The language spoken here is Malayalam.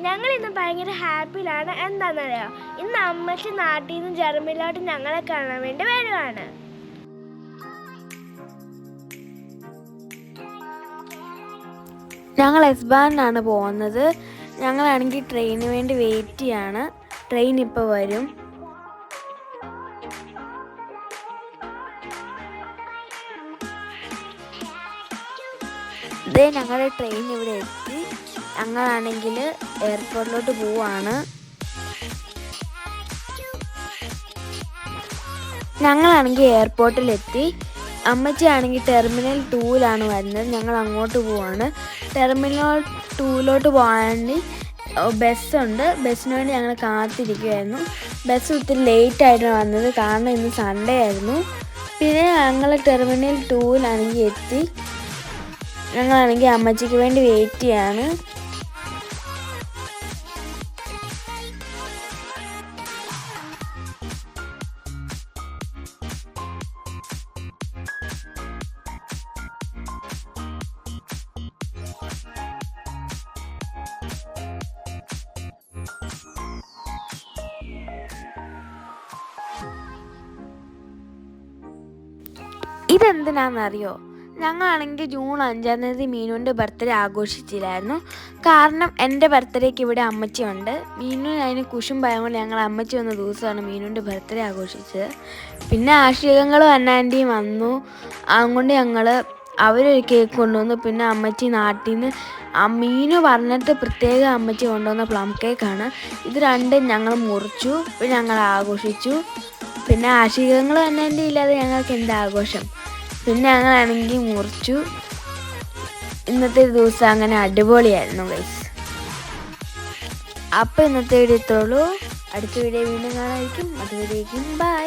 ഞങ്ങൾ ഇന്ന് ഭയങ്കര ഹാപ്പിയിലാണ്. എന്താണെന്നറിയോ, ഇന്ന് അമ്മച്ചി നാട്ടിൽ നിന്ന് ജർമ്മനിലോട്ട് ഞങ്ങളെ കാണാൻ വേണ്ടി വരുവാണ്. ഞങ്ങൾ എസ്ബാനാണ് പോകുന്നത്. ഞങ്ങളാണെങ്കിൽ ട്രെയിനിന് വേണ്ടി വെയിറ്റ് ചെയ്യാണ്. ട്രെയിൻ ഇപ്പോൾ വരും. ഇതേ ഞങ്ങളുടെ ട്രെയിൻ ഇവിടെ എത്തി. ഞങ്ങളാണെങ്കിൽ എയർപോർട്ടിലോട്ട് പോവാണ്. ഞങ്ങളാണെങ്കിൽ എയർപോർട്ടിലെത്തി. അമ്മച്ചിയാണെങ്കിൽ ടെർമിനൽ 2ലാണ് വരുന്നത്. ഞങ്ങൾ അങ്ങോട്ട് പോവാണ്. ടെർമിനൽ 2ലോട്ട് പോകാൻ വേണ്ടി ബസ്സുണ്ട്. ബസ്സിന് വേണ്ടി ഞങ്ങൾ കാത്തിരിക്കുമായിരുന്നു. ബസ് ഒത്തിരി ലേറ്റായിട്ടാണ് വന്നത്, കാരണം ഇന്ന് സൺഡേ ആയിരുന്നു. പിന്നെ ഞങ്ങൾ ടെർമിനൽ 2ലാണെങ്കിൽ എത്തി. ഞങ്ങളാണെങ്കിൽ അമ്മച്ചിക്ക് വേണ്ടി വെയിറ്റ് ചെയ്യാണ്. ഇതെന്തിനാണെന്നറിയോ? ഞങ്ങളാണെങ്കിൽ ജൂൺ 5-ാം തീയതി മീനുവിൻ്റെ ബർത്ത്ഡേ ആഘോഷിച്ചില്ലായിരുന്നു. കാരണം എൻ്റെ ബർത്ത്ഡേക്ക് ഇവിടെ അമ്മച്ചിയുണ്ട്. മീനുവിന് അതിന് കുശുമ്പായ കൊണ്ട് ഞങ്ങൾ അമ്മച്ചി വന്ന ദിവസമാണ് മീനുവിൻ്റെ ബർത്ത്ഡേ ആഘോഷിച്ചത്. പിന്നെ ആഷികങ്ങളും അന്നാൻ്റെയും വന്നു. അതുകൊണ്ട് അവരൊരു കേക്ക് കൊണ്ടുവന്നു. പിന്നെ അമ്മച്ചി നാട്ടിൽ നിന്ന് മീനു പറഞ്ഞിട്ട് പ്രത്യേകം അമ്മച്ചി കൊണ്ടുവന്ന പ്ലം കേക്കാണ്. ഇത് രണ്ടും ഞങ്ങൾ മുറിച്ചു. പിന്നെ ഞങ്ങൾ ആഘോഷിച്ചു. പിന്നെ ആഷികങ്ങളും അന്നാൻ്റെയും ഇല്ലാതെ ഞങ്ങൾക്ക് എന്താ ആഘോഷം. പിന്നെ ഞങ്ങളാണെങ്കിൽ മുറിച്ചു. ഇന്നത്തെ ദിവസം അങ്ങനെ അടിപൊളിയായിരുന്നു ഗൈസ്. അപ്പോൾ ഇന്നത്തെ വീഡിയോ ഇത്രയുള്ളൂ. അടുത്ത വീഡിയോ വീണ്ടും കാണാമായിരിക്കും. അതുവരേക്കും ബൈ.